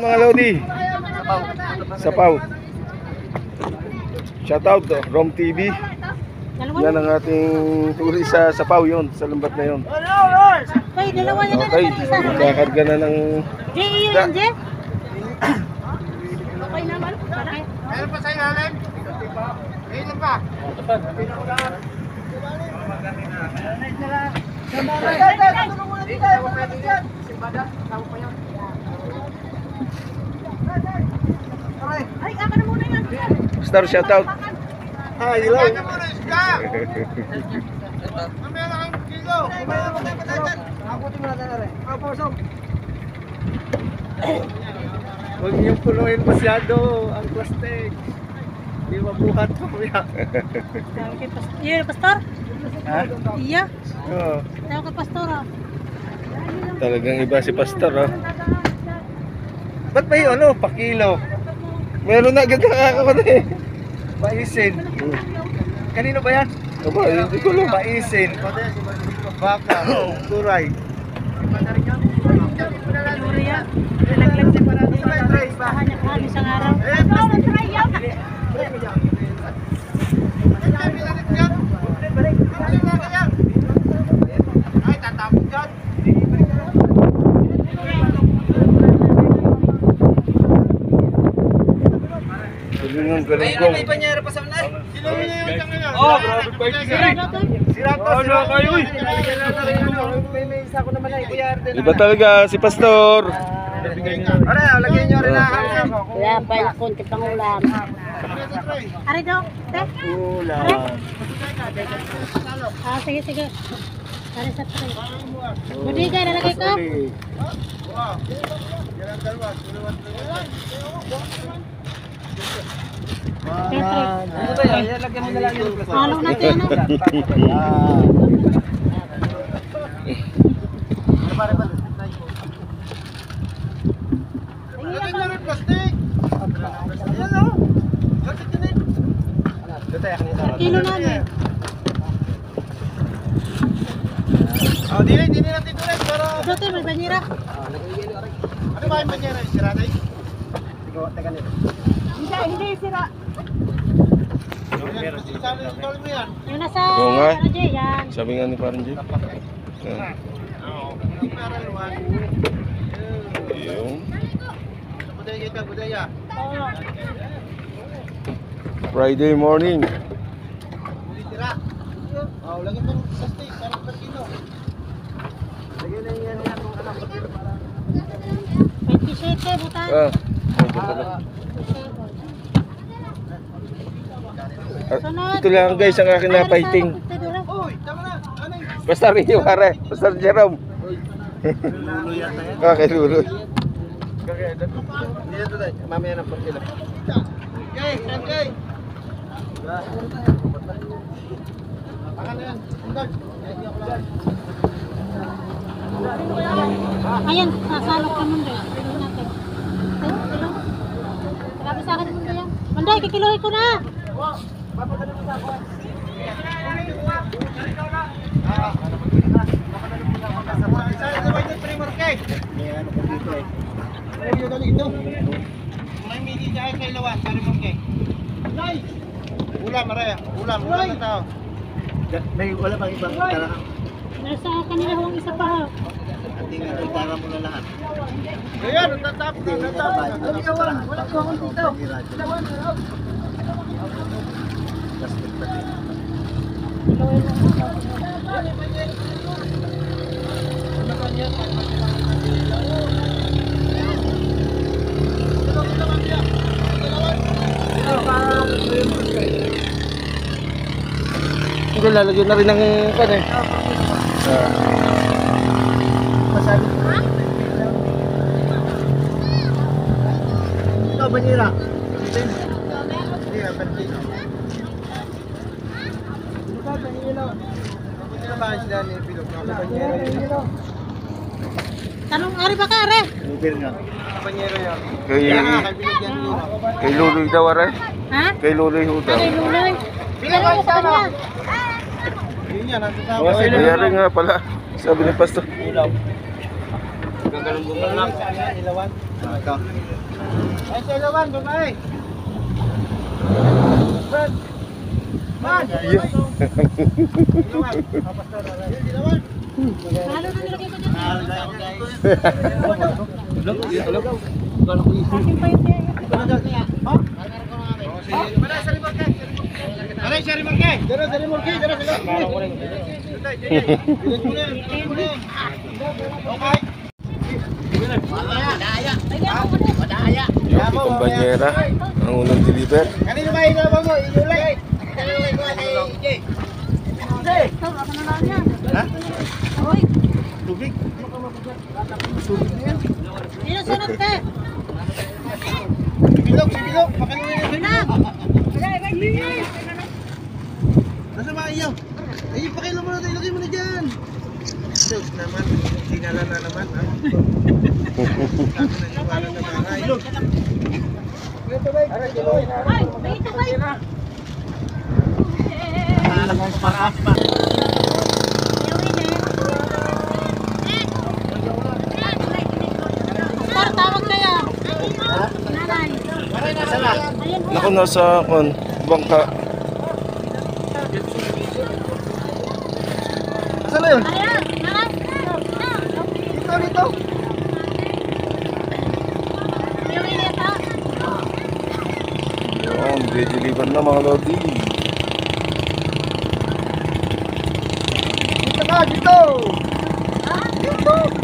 Mga Lodi, Sapaw. Shoutout to Rom TV. Yan ang ating turi sa Sapaw yun, sa lambat na yun. Okay, magkakarga na ng okay naman. Meron pa sa ilalim? Meron pa? Ay, ako na muna yan. Star shoutout. Ay, ilaw. Ay, muna isda. Mamaya lang ang kilo. Abutin mo na rin. Apasok. Huwag niyong punuin masyado ang plastic. Hindi mabuhat ko kuya. Iya, pastor? Ha? Iya. Oo. Tawag ka pastor ah. Talagang iba si Pastor ha. Ba't ba yung ano, pakilo? Meron na agad nakakakuha na eh. Maisin. Kanino ba yan? Aba, hindi ko lang. Maisin. Baka. Turay. Juria. Nalaglag sa parang bahan niya kami isang araw. Ay, tatapos dyan. Tulungan ka rin kong. Panyera pa sa unay. Sino yung kanina? Oh, grabe pa yung sira ko. Ano kayo? May isa ko naman ay kuya Arden. Iba talaga si Pastor. Are, lagyan niyo rin na. Wala pa yung konti pang ulam. Are daw, te? Ulam. Ah, sige, sige. Are sa pre. Budigay, nalagay ko. Ano ba yan? Lagyan mo na lang yung Halo natin ano? Lagyan nyo rin plastic. Ayan o. Bakit yun eh? Kilo namin. Dili natin tuloy para... Dote, may banyera. Ano ba yung banyera? Sira na eh? Teka nito. Hindi, sira. Mo yan. Yung nasa, Oo nga. ano dyan, yan. Sabi nga ni Parang Jay. Para luwan. Yung Budaya ka, budaya. Oo. Friday morning. Tira. Lagyan mo ng plastic para per kilo. Lagyan na yan kung anak ko para... 27, butan. Ito lang guys ang akin na fighting. Uy, tama na. Ano yun? Pastor Rio pare. Pastor Jerome. Lulo yata yan. Okay, luloy. Dito tayo. Mamaya na per kilo. Okay, okay. Akan na yan. Undag. Ayan, sasalok ka mundo. Kilo natin. Kilo. Grabe sa akin mundo yan. Manday, kikilohin ko na. Ulam, Maria. Ulam na tao. May wala pang ibang tara. Nasa kanila huwag isa pa ha. Tingnan ito, tara mo na lahat. Ayan, natatapos na. Wala ko akong dito. Hindi lalagyan na rin ng kan eh. Masabi ko. Ito, banyera. Hindi, banyera. Banyera ba sila ni Pilog? Banyera. Tanong, ari ba ka, are? Banyera yan. Kay Luloy daw are. Ha? Kay Luloy ho daw. Ay, luloy. Bilang mo sa kanya. Yun yan, nasa Kaya rin nga pala. Sabi ni Pastor. Gaganon-ganon lang. Ilawan. Ito. Ay, sa ilawan, babae. Man! Man! Yeah. Ilawan. Ilawan. Halo na nilagay ko dyan. Akin pa yun kaya. Aray, sa rimorke. Dara, sa rimorke. Dara, sa rimorke. Okay. Yung kumpanyera, ang unang deliver. Kanino ba ilabang mo? Ilulay. Ito, ako na lang yan. Ha? Uy, Tubig. sino sunod ka? Sibilog, sibilog. Pakinunin yung Pinag! Nasa ba iyo? Ay, pakilo mo na tayo. Ilagay mo na dyan. Sus naman. Sinala na naman. Ha? Sabi na iwanan na mga. Ilog. Aray, ilog. Ay, may ito ba? Par, tawag kaya. Nanay. Ayun, Naku, nasa bangka. Saan na yun? ayan, nanay. Dito, dito. Yung inita. Yun, deliver na mga lodi. Dito ka, dito. Ha? Dito.